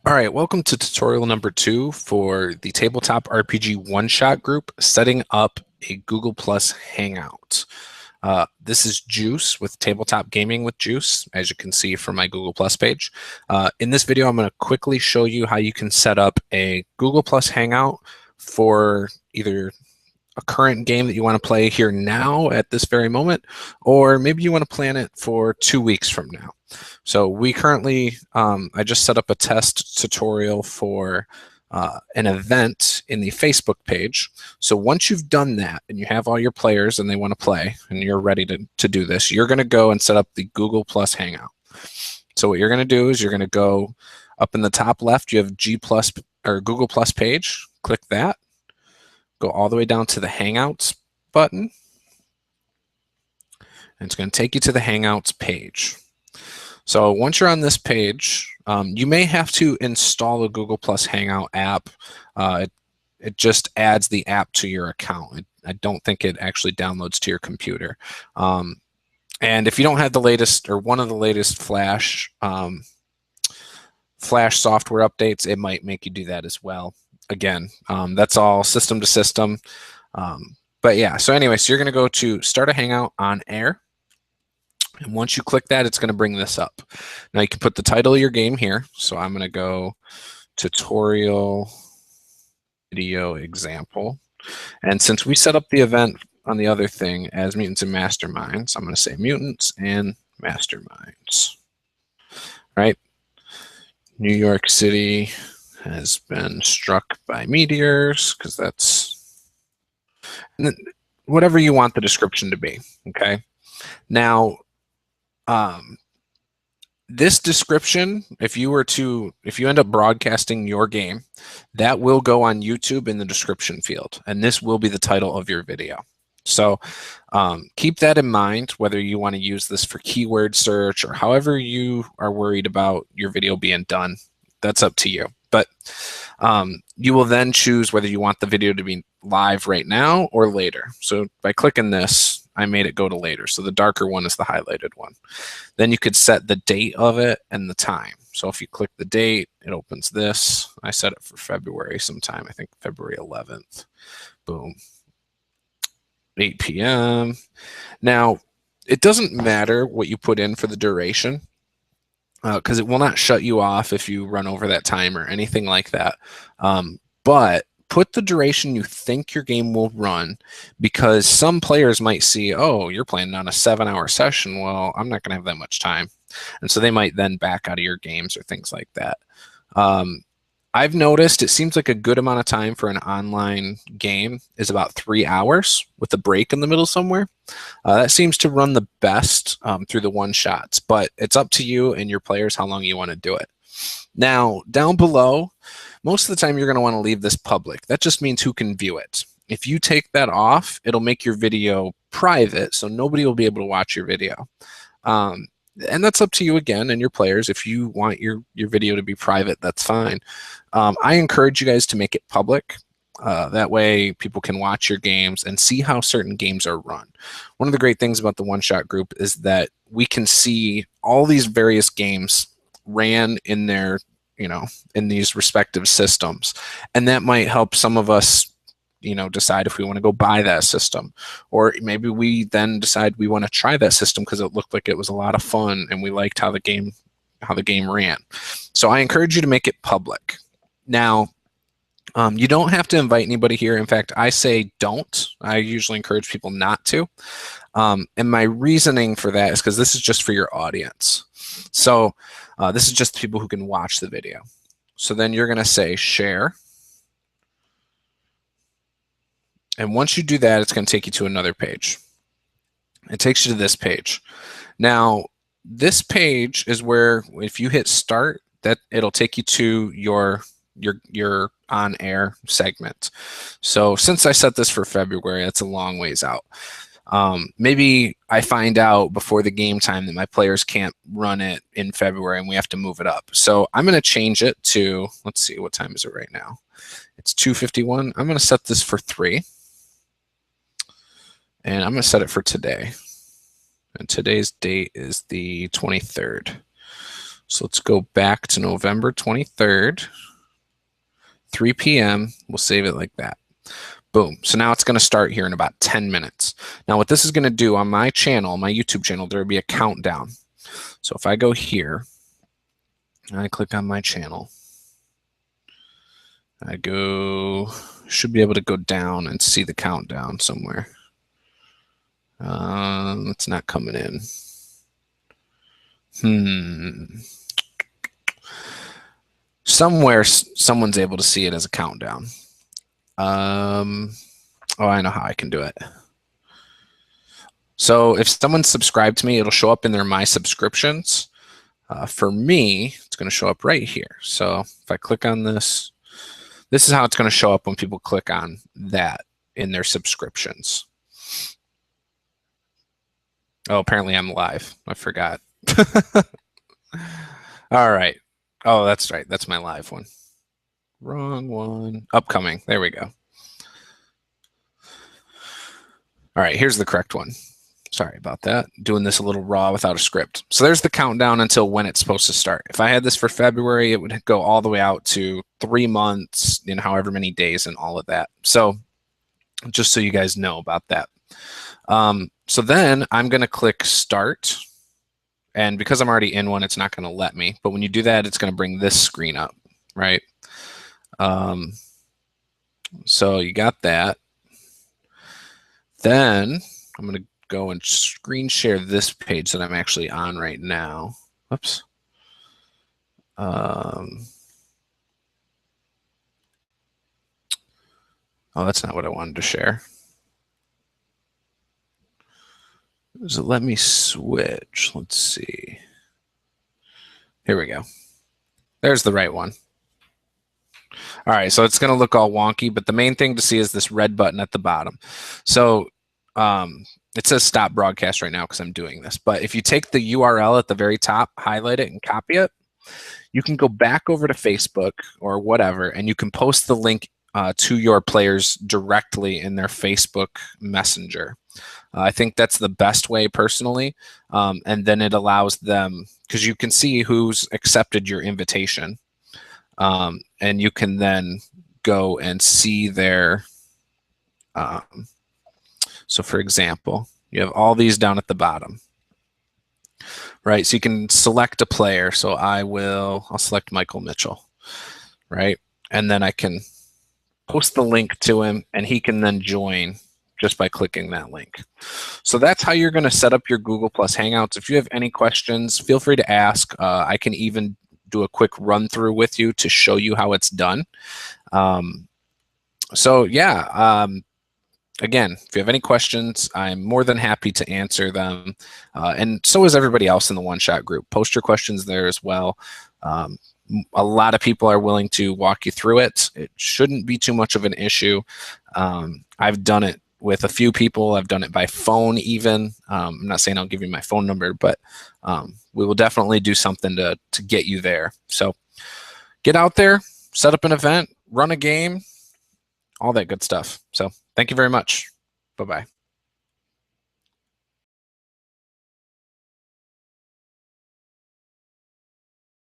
All right, welcome to tutorial number 2 for the Tabletop RPG one-shot group, setting up a Google Plus Hangout. This is Juice with Tabletop Gaming with Juice, as you can see from my Google Plus page. In this video, I'm going to quickly show you how you can set up a Google Plus Hangout for either a current game that you want to play here now at this very moment, or maybe you want to plan it for 2 weeks from now. So we currently, I just set up a test tutorial for an event in the Facebook page. So once you've done that and you have all your players and they want to play and you're ready to do this, you're going to go and set up the Google Plus Hangout. So what you're going to do is you're going to go up in the top left, you have G Plus or Google Plus page, click that. Go all the way down to the Hangouts button, and it's going to take you to the Hangouts page. So once you're on this page, you may have to install a Google Plus Hangout app. It just adds the app to your account. I don't think it actually downloads to your computer. And if you don't have the latest or one of the latest Flash software updates, it might make you do that as well. Again, that's all system to system. But yeah, so anyway, so you're going to go to Start a Hangout on Air. And once you click that, it's going to bring this up. Now you can put the title of your game here. So I'm going to go tutorial video example. And since we set up the event on the other thing as mutants and masterminds, I'm going to say mutants and masterminds. Right? New York City has been struck by meteors, because that's whatever you want the description to be. Okay. Now, this description, if you end up broadcasting your game, that will go on YouTube in the description field, and this will be the title of your video. So keep that in mind, whether you want to use this for keyword search or however you are worried about your video being done. That's up to you. But you will then choose whether you want the video to be live right now or later. So by clicking this, I made it go to later. So the darker one is the highlighted one. Then you could set the date of it and the time. So if you click the date, it opens this. I set it for February sometime, I think February 11th. Boom. 8 p.m. Now, it doesn't matter what you put in for the duration, because it will not shut you off if you run over that time or anything like that. But put the duration you think your game will run, because some players might see, oh, you're playing on a 7-hour session. Well, I'm not going to have that much time. And so they might then back out of your games or things like that. I've noticed it seems like a good amount of time for an online game is about 3 hours with a break in the middle somewhere. That seems to run the best through the one-shots, but it's up to you and your players how long you want to do it. Now, down below, most of the time you're going to want to leave this public. That just means who can view it. If you take that off, it'll make your video private, so nobody will be able to watch your video. And that's up to you again and your players. If you want your video to be private, that's fine. I encourage you guys to make it public. That way people can watch your games and see how certain games are run. One of the great things about the one-shot group is that we can see all these various games ran in their, in these respective systems. And that might help some of us decide if we want to go buy that system, or maybe we then decide we want to try that system because it looked like it was a lot of fun and we liked how the game ran. So I encourage you to make it public. Now, you don't have to invite anybody here. In fact, I say don't. I usually encourage people not to. And my reasoning for that is because this is just for your audience. So this is just people who can watch the video. So then you're going to say share. And once you do that, it's going to take you to another page. It takes you to this page. Now, this page is where if you hit start, that it'll take you to your on-air segment. So since I set this for February, that's a long ways out. Maybe I find out before the game time that my players can't run it in February and we have to move it up. So I'm going to change it to, let's see, what time is it right now? It's 2:51. I'm going to set this for 3. And I'm going to set it for today. And today's date is the 23rd. So let's go back to November 23rd, 3 p.m. We'll save it like that. Boom. So now it's going to start here in about 10 minutes. Now what this is going to do on my channel, my YouTube channel, there will be a countdown. So if I go here and I click on my channel, I should be able to go down and see the countdown somewhere. It's not coming in. Somewhere someone's able to see it as a countdown. Oh, I know how I can do it. So if someone's subscribed to me, it'll show up in their My Subscriptions. For me, it's going to show up right here. So if I click on this, this is how it's going to show up when people click on that in their subscriptions. Oh, apparently I'm live. I forgot. All right. Oh, that's right. That's my live one. Wrong one. Upcoming. There we go. All right, here's the correct one. Sorry about that. Doing this a little raw without a script. So there's the countdown until when it's supposed to start. If I had this for February, it would go all the way out to 3 months, however many days and all of that. So just so you guys know about that. So then I'm going to click start. And because I'm already in one, it's not going to let me. But when you do that, it's going to bring this screen up, right? So you got that. Then I'm going to go and screen share this page that I'm actually on right now. Whoops. Oh, that's not what I wanted to share. Does it let me switch? Let's see. Here we go. There's the right one. All right, so it's going to look all wonky, but the main thing to see is this red button at the bottom. So it says stop broadcast right now because I'm doing this. But if you take the URL at the very top, highlight it, and copy it, you can go back over to Facebook or whatever, and you can post the link to your players directly in their Facebook Messenger. I think that's the best way personally. And then it allows them, because you can see who's accepted your invitation. And you can then go and see their, so for example, you have all these down at the bottom, right? So you can select a player. So I'll select Michael Mitchell, right? And then I can post the link to him and he can then join just by clicking that link. So that's how you're going to set up your Google Plus Hangouts. If you have any questions, feel free to ask. I can even do a quick run through with you to show you how it's done. So yeah, again, if you have any questions, I'm more than happy to answer them. And so is everybody else in the One Shot group. Post your questions there as well. A lot of people are willing to walk you through it. It shouldn't be too much of an issue. I've done it with a few people. I've done it by phone even. I'm not saying I'll give you my phone number, but we will definitely do something to get you there. So get out there, set up an event, run a game, all that good stuff. So thank you very much. Bye-bye.